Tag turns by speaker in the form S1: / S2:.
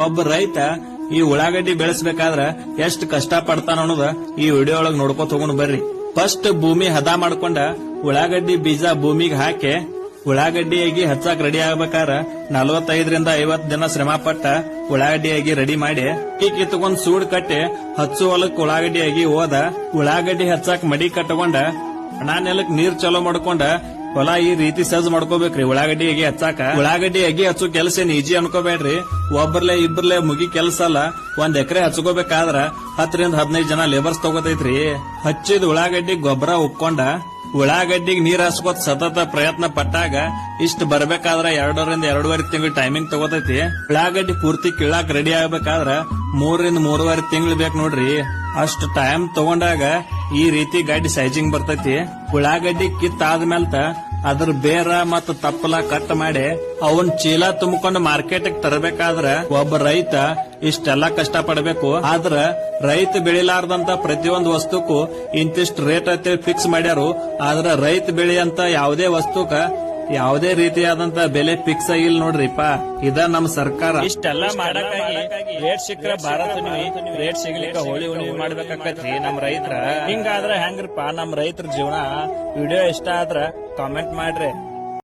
S1: ಒಬ್ಬ ರೈತ ಈ ಉಳ್ಳಾಗಡ್ಡಿ ಬೆಳೆಸಬೇಕಾದ್ರ ಎಷ್ಟ್ ಕಷ್ಟ ಪಡ್ತಾನ ಅನ್ನೋದ ಈ ವಿಡಿಯೋ ಒಳಗ್ ನೋಡ್ಕೊತ ಹೋಗೋಣ ಬರ್ರಿ. ಫಸ್ಟ್ ಭೂಮಿ ಹದ ಮಾಡ್ಕೊಂಡ ಉಳ್ಳಾಗಡ್ಡಿ ಬೀಜ ಭೂಮಿಗೆ ಹಾಕಿ ಉಳ್ಳಾಗಡ್ಡಿಯಾಗಿ ಹಚ್ಚಾಕ್ ರೆಡಿ ಆಗ್ಬೇಕಾರ 45 ರಿಂದ 50 ದಿನ ಶ್ರಮ ಪಟ್ಟ ಉಳ್ಳಾಗಡ್ಡಿಯಾಗಿ ರೆಡಿ ಮಾಡಿ ಕಿತ್ಕೊಂಡ್ ಸೂಡ್ ಕಟ್ಟಿ ಹಚ್ಚು ಹೊಲಕ್ ಉಳ್ಳಾಗಡ್ಡಿಯಾಗಿ ಹೋದ ಉಳ್ಳಾಗಡ್ಡಿ ಹಚ್ಚಾಕ್ ಮಡಿ ಕಟ್ಕೊಂಡ ಒಣ ನೆಲಕ್ ನೀರ್ ಚಲೋ ಮಾಡ್ಕೊಂಡ ಹೊಲ ಈ ರೀತಿ ಸಜ್ಜ ಮಾಡ್ಕೋಬೇಕ್ರಿ. ಉಳ್ಳಾಗಡ್ಡಿ ಅಗಿ ಹಚ್ಚಾಕ ಉಳ್ಳಾಗಡ್ಡಿ ಅಗಿ ಹಚ್ಚೋ ಕೆಲಸ ಏನ್ ಈಜಿ ಅನ್ಕೋಬೇಡ್ರಿ. ಒಬ್ಬರ್ಲೆ ಇಬ್ಬರ್ಲೆ ಮುಗಿ ಕೆಲಸ ಅಲ್ಲ. 1 ಎಕರೆ ಹಚ್ಕೋಬೇಕಾದ್ರ 10 ರಿಂದ 15 ಜನ ಲೇಬರ್ಸ್ ತಗೋತೈತ್ರಿ. ಹಚ್ಚಿದ ಉಳ್ಳಾಗಡ್ಡಿ ಗೊಬ್ಬರ ಉಕ್ಕೊಂಡ ಉಳ್ಳಾಗಡ್ಡಿಗೆ ನೀರ್ ಹಚ್ಕೋತ್ ಸತತ ಪ್ರಯತ್ನ ಪಟ್ಟಾಗ ಇಷ್ಟ ಬರ್ಬೇಕಾದ್ರ 2 ರಿಂದ 2.5 ತಿಂಗಳು ಟೈಮಿಂಗ್ ತಗೋತೈತಿ. ಉಳ್ಳಾಗಡ್ಡಿ ಪೂರ್ತಿ ಕೀಳಾಕ್ ರೆಡಿ ಆಗ್ಬೇಕಾದ್ರ 3 ರಿಂದ 3.5 ತಿಂಗಳು ಬೇಕು ನೋಡ್ರಿ. ಅಷ್ಟು ಟೈಮ್ ತಗೊಂಡಾಗ ಈ ರೀತಿ ಗಾಡಿ ಸೈಜಿಂಗ್ ಬರ್ತೈತಿ. ಉಳ್ಳಾಗಡ್ಡಿ ಕಿತ್ತಾದ್ಮೇಲೆ ಅದ್ರ ಬೇರ ಮತ್ತ ತಪ್ಪಲ ಕಟ್ ಮಾಡಿ ಅವನ್ ಚೀಲ ತುಂಬಿಕೊಂಡು ಮಾರ್ಕೆಟ್ ತರಬೇಕಾದ್ರ ಒಬ್ಬ ರೈತ ಇಷ್ಟೆಲ್ಲಾ ಕಷ್ಟ ಪಡಬೇಕು. ಆದ್ರ ರೈತ ಬೆಳಿಲಾರ್ದಂತ ಪ್ರತಿಯೊಂದು ವಸ್ತುಕ್ಕೂ ಇಂತಿಷ್ಟು ರೇಟ್ ಅಂತ ಫಿಕ್ಸ್ ಮಾಡ್ಯಾರು. ಆದ್ರ ರೈತ ಬೆಳೆಯಂತ ಯಾವುದೇ ವಸ್ತುಕ ಯಾವುದೇ ರೀತಿಯಾದಂತ ಬೆಲೆ ಫಿಕ್ಸ್ ಆಗಿಲ್ಲ ನೋಡ್ರಿಪ್ಪ. ಇದ ನಮ್ ಸರ್ಕಾರ. ಇಷ್ಟೆಲ್ಲಾ ಮಾಡಕ್ಕಾಗಿ ರೇಟ್ ಸಿಕ್ಕ್ರ ಭಾರತ ರೇಟ್ ಸಿಗ್ಲಿಕ್ಕ ಹೋಳಿ ಹುಣ್ಣಿಮೆ ಮಾಡ್ಬೇಕಾಕತ್ರಿ ನಮ್ ರೈತರ. ಹಿಂಗಾದ್ರ ಹೆಂಗ್ರಪ್ಪ ನಮ್ ರೈತರ ಜೀವನ. ವಿಡಿಯೋ ಇಷ್ಟ ಆದ್ರ ಕಾಮೆಂಟ್ ಮಾಡ್ರಿ.